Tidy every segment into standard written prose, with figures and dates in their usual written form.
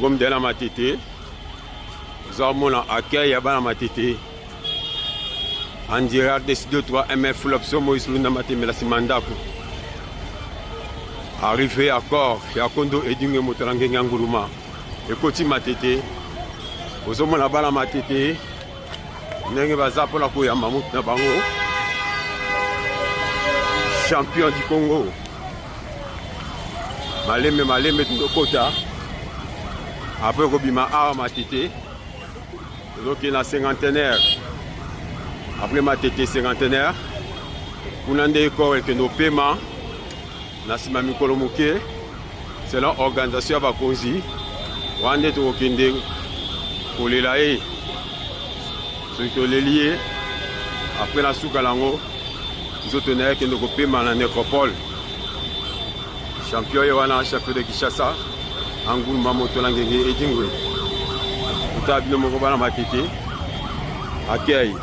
Comme de la matete, nous avons accueil à la matete. En direct des 2-3 MF l'option Moïse Luna Matemela Simandaku. Arrivé à corps, il y a Kondo et Dingue Motorangé Nguruma. Et Koti Matete, nous avons la balle à matete. Nengue Baza pour la Koya Mamout Nabango. Champion du Congo. Maleme Ndokota. Après Robima a matete, donc il a cinquantenaire. Après matete cinquantenaire, on a des corps avec nos paiements. Nasima Mikolomuke, c'est l'organisation à Bakonzi. On a des Okende pour les laïcs. Ceux qui les liés, après la Soukalango, nous avons avec nos paiements dans la nécropole. Champion Yowana, champion de Kinshasa. Angoul Mamoto Langenge et Dingwe. Tout à bien, mon la matete. Accueil.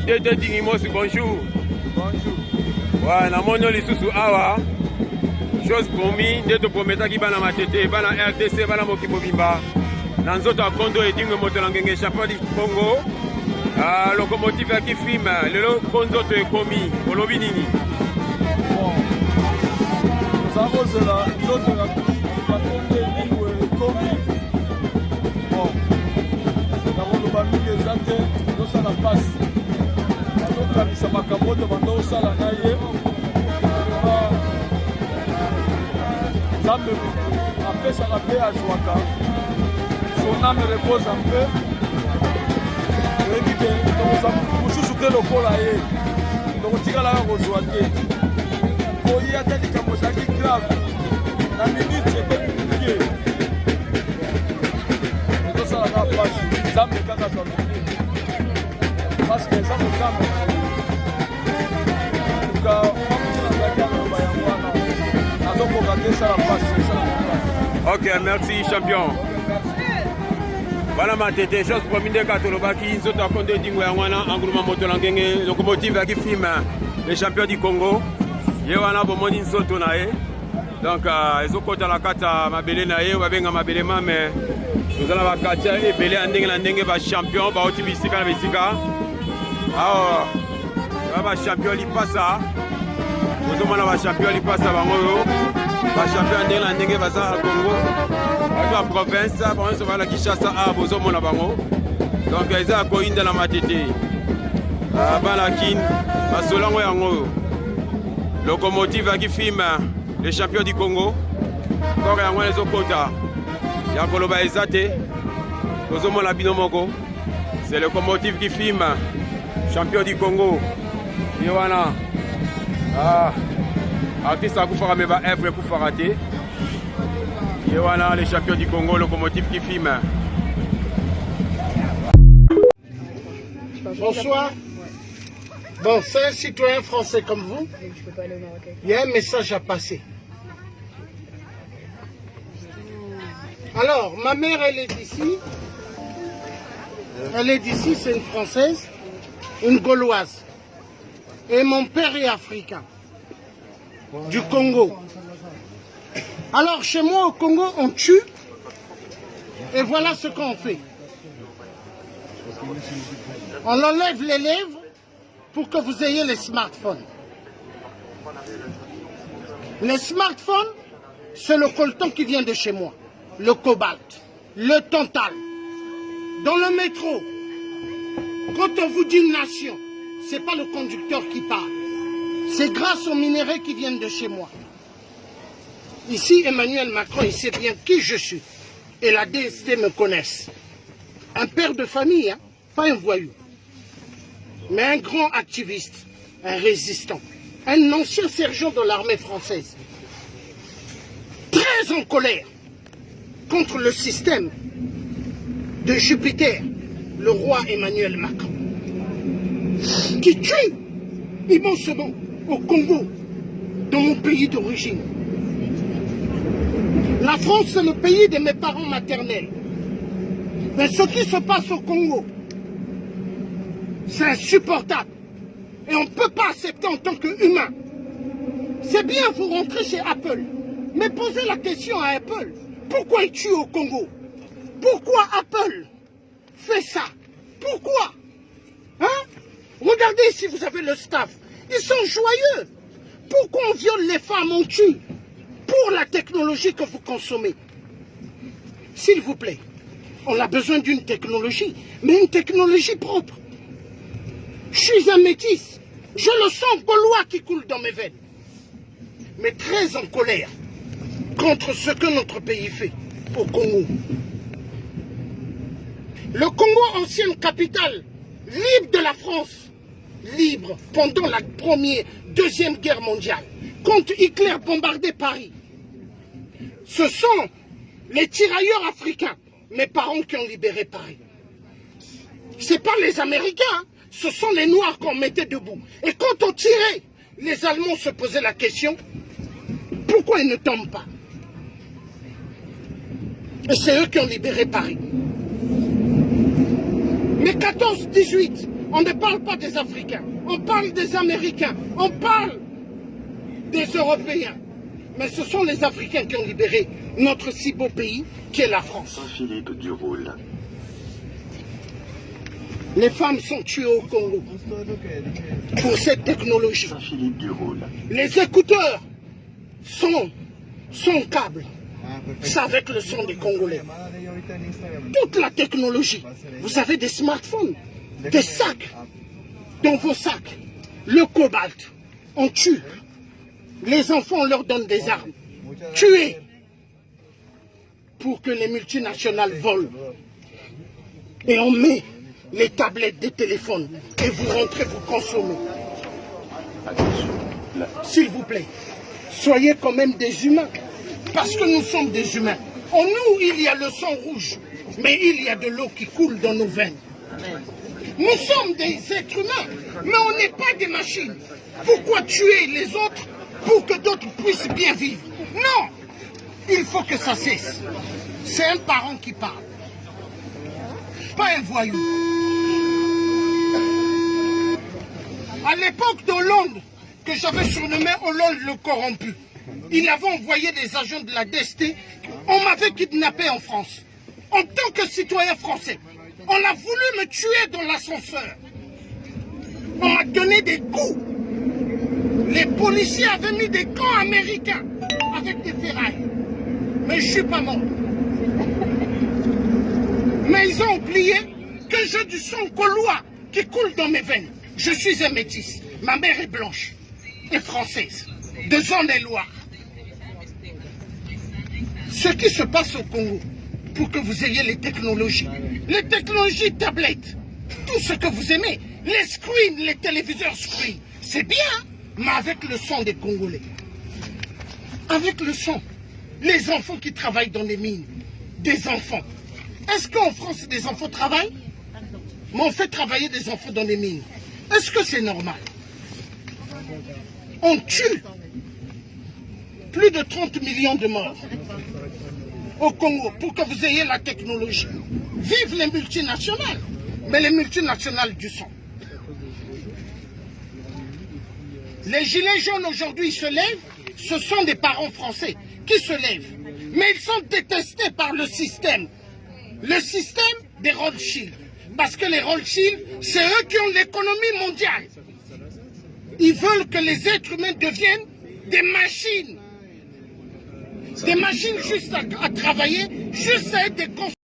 Tete Dingimosi, bonjour. Bonjour. Ouais, na mono lisusu awa. Chose promis, dès te promets qui bana matete, bana RDC, bana mokimo bimba. Nanzoto Kondo et Dingo Motolangenge, champion du Congo. Locomotive qui filme, le Konzo te komi, Olobi Nini. Bon. Nous avons cela, nous autres, bon. Nous avons le bami des actes, nous ça la passe. Kamisa makamoto bando sala na ye Zambe apesa la paix à Joaka son âme repose en paix et que mususu te lokola ye donc tika la kozwa te koyi atali kamosaki grave na minute c'était compliqué et ça la passe Zambe kaka ça parce que ça me calme. Ok, merci champion. Voilà ma tête, chose promise de Katolobaki, Zota Konde Dingouana, Angoulma Motolangenge, locomotive qui filme les champions du Congo. Yewana Bomoni Soto Nae. Donc, ils ont côté la carte à Mabele Nae, ou bien à Mabele mais nous allons avoir carte et Belé Andenge va champion, va au Tibisika Mesika. Alors, va champion li passa. Nous sommes là champion li passa bango. Va champion Andenge va ça Congo. La province, province va la Kinshasa a bozo mona bango. Donc ils a ko inda la matete. Balakin, basolango yango. Locomotive qui filme les champions du Congo. Encore yango les okota. Ya koloba ezate. Bozo mona binomoko. C'est le locomotive qui filme champion du Congo. Yowana. Artiste à Koufara mais va être pour rater. Et voilà les champions du Congo, locomotive qui filme. Bonsoir. Bon, c'est un citoyen français comme vous. Il y a un message à passer. Alors, ma mère, elle est d'ici. Elle est d'ici, c'est une Française, une Gauloise. Et mon père est africain, du Congo. Alors, chez moi, au Congo, on tue. Et voilà ce qu'on fait. On enlève les lèvres pour que vous ayez les smartphones. Les smartphones, c'est le coltan qui vient de chez moi. Le cobalt, le tantal. Dans le métro, quand on vous dit nation, ce n'est pas le conducteur qui parle. C'est grâce aux minéraux qui viennent de chez moi. Ici, Emmanuel Macron, il sait bien qui je suis. Et la DST me connaissent. Un père de famille, hein, pas un voyou. Mais un grand activiste, un résistant. Un ancien sergent de l'armée française. très en colère contre le système de Jupiter, le roi Emmanuel Macron, qui tue immensément au Congo, dans mon pays d'origine. La France, c'est le pays de mes parents maternels. Mais ce qui se passe au Congo, c'est insupportable. Et on ne peut pas accepter en tant qu'humain. C'est bien, vous rentrez chez Apple. Mais posez la question à Apple. Pourquoi il tue au Congo? Pourquoi Apple fait ça? Pourquoi? Hein? Regardez si vous avez le staff. Ils sont joyeux. Pourquoi on viole les femmes, on tue? Pour la technologie que vous consommez. S'il vous plaît, on a besoin d'une technologie, mais une technologie propre. Je suis un métis. Je le sens gaulois qui coule dans mes veines. Mais très en colère contre ce que notre pays fait au Congo. Le Congo, ancienne capitale, libre de la France, libre pendant la Deuxième Guerre mondiale, quand Hitler bombardait Paris. Ce sont les tirailleurs africains, mes parents qui ont libéré Paris. Ce n'est pas les Américains, hein. Ce sont les Noirs qu'on mettait debout. Et quand on tirait, les Allemands se posaient la question, pourquoi ils ne tombent pas? Et c'est eux qui ont libéré Paris. Mais 14-18, on ne parle pas des Africains, on parle des Américains, on parle des Européens. Mais ce sont les Africains qui ont libéré notre si beau pays, qui est la France. Philippe Duroul. Les femmes sont tuées au Congo pour cette technologie. Philippe Duroul. Les écouteurs sont câbles. C'est avec le son des Congolais. Toute la technologie. Vous avez des smartphones, des sacs. Dans vos sacs, le cobalt. On tue. Les enfants, on leur donne des armes. Tuer pour que les multinationales volent. Et on met les tablettes des téléphones. Et vous rentrez, vous consommez. S'il vous plaît, soyez quand même des humains. Parce que nous sommes des humains. En nous, il y a le sang rouge. Mais il y a de l'eau qui coule dans nos veines. Nous sommes des êtres humains. Mais on n'est pas des machines. Pourquoi tuer les autres pour que d'autres puissent bien vivre? Non! Il faut que ça cesse. C'est un parent qui parle. Pas un voyou. À l'époque d'Hollande, que j'avais surnommé Hollande le corrompu, il avait envoyé des agents de la DST. On m'avait kidnappé en France. En tant que citoyen français, on a voulu me tuer dans l'ascenseur. On m'a donné des coups. Les policiers avaient mis des camps américains avec des ferrailles. Mais je ne suis pas mort. Mais ils ont oublié que j'ai du sang gaulois qui coule dans mes veines. Je suis un métis. Ma mère est blanche et française, de Zone-et-Loire. Ce qui se passe au Congo, pour que vous ayez les technologies tablettes, tout ce que vous aimez, les screens, les téléviseurs screens, c'est bien, mais avec le sang des Congolais. Avec le sang. Les enfants qui travaillent dans les mines, des enfants. Est-ce qu'en France, des enfants travaillent? Mais on fait travailler des enfants dans les mines. Est-ce que c'est normal? On tue plus de 30 millions de morts au Congo pour que vous ayez la technologie. Vive les multinationales, mais les multinationales du sang. Les gilets jaunes aujourd'hui se lèvent, ce sont des parents français qui se lèvent. Mais ils sont détestés par le système des Rothschild. Parce que les Rothschild, c'est eux qui ont l'économie mondiale. Ils veulent que les êtres humains deviennent des machines. Des machines juste à travailler, juste à être des consommateurs.